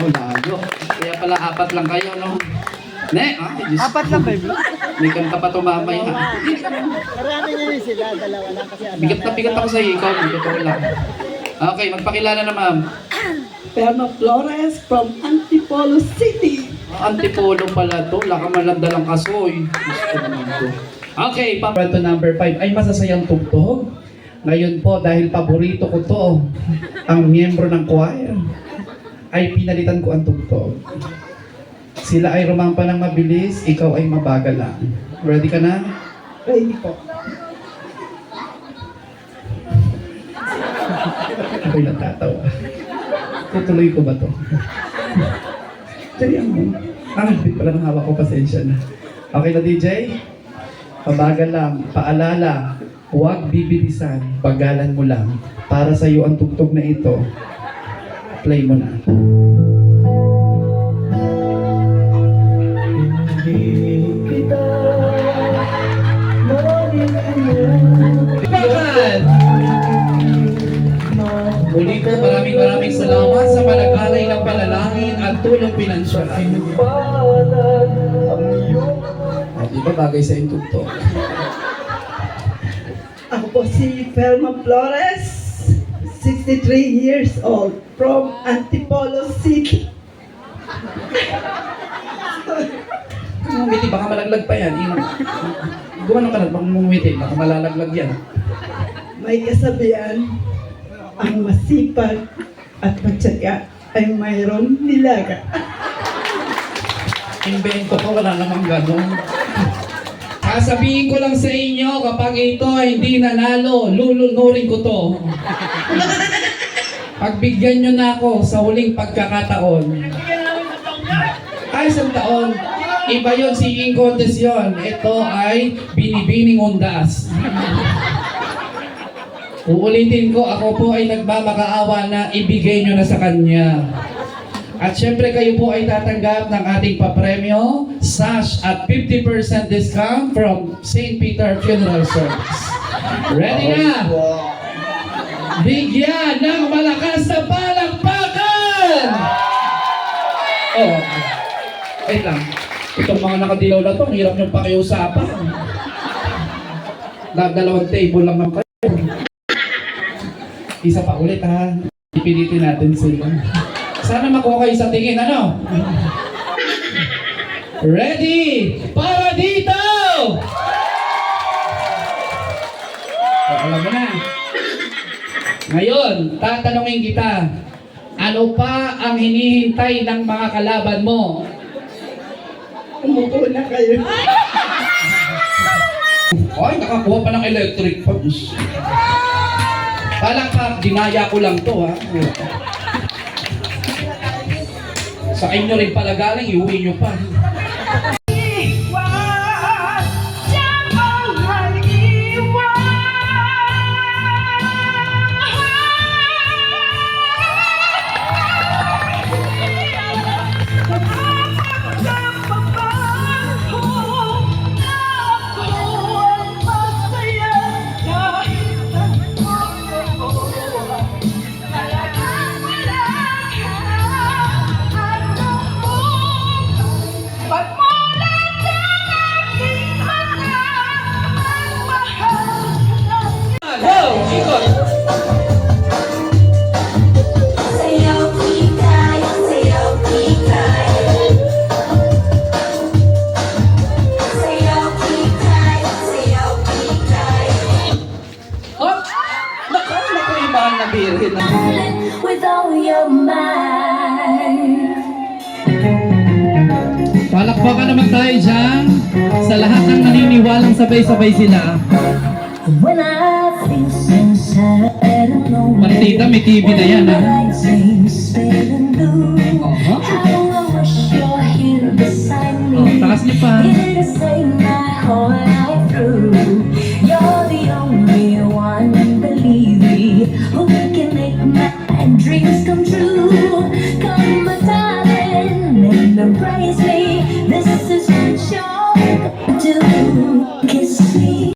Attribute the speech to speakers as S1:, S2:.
S1: Oh, layo. Kaya pala apat lang kayo, no? Ne, Diyos
S2: Apat
S1: ko.
S2: lang, baby.
S1: May kanta pa tumamay, ha?
S2: Marami nyo sila, dalawa lang kasi anak.
S1: Bigat na bigat ako sa iyo, ikaw, totoo lang. Okay, magpakilala na, ma'am.
S3: Perma Flores from Antipolo City.
S1: Antipolo pala to, lakamalanda lang kasoy. Gusto naman to. Okay, to number 5 ay masasayang tugtog. Ngayon po, dahil paborito ko to, ang miyembro ng choir, ay pinalitan ko ang tugtog. Sila ay rumampa ng mabilis, ikaw ay mabagal lang. Ready ka na?
S3: Ready po.
S1: Ako'y natatawa. Tutuloy ko ba to? Diyan mo. Bit pala ng hawak ko, pasensya na. Okay na, DJ? Pabagal lang, paalala, huwag bibilisan, bagalan mo lang. Para sa iyo ang tugtog na ito, play mo na. Bakit? Muli po, maraming salamat sa palag-alay ng panalangin at tulong pinansyal. Di ba bagay sa yung tugtog?
S3: Ako po si Perma Flores, 63 years old, from Antipolo City.
S1: Ngumiti, baka malaglag pa yan. Gumano ka na, baka ngumiti, baka malalaglag yan.
S3: May kasabihan, ang masipag at matyaga ay mayroong nilaga.
S1: Invento ko, wala namang gano'n. Sasabihin ko lang sa inyo, kapag ito ay hindi nanalo, lulunurin ko to. Pagbigyan nyo na ako sa huling pagkakataon. Ay, isang taon. Iba yun, singing contest yun. Ito ay binibining undas. Uulitin ko, ako po ay nagmamakaawa na ibigay nyo na sa kanya. At syempre kayo po ay tatanggap ng ating papremyo, sash at 50% discount from St. Peter Funeral Service. Ready na? Bigyan ng malakas na palakpakan! Oh, wait lang. Itong mga nakadilaw na to, ang hirap niyong pakiusapan. Dalawang table lang ng kayo. Isa pa ulit, ha? Ipilitin natin sila. Sana makuha kayo sa tingin, ano? Ready? Para dito! Alam mo na. Ngayon, tatanungin kita, ano pa ang hinihintay ng mga kalaban mo?
S3: Umupo na kayo.
S1: Ay, nakakuha pa ng electric fence. Palakpak, dinaya ko lang to, ha? Sa inyo rin pala galing, iuwi nyo pa.
S4: With all your mind.
S1: Palakpakan naman tayo dyan sa lahat ng naniniwalang sabay-sabay sila.
S4: When I feel so sad, I don't know.
S1: Partida, may TV na yan, ha?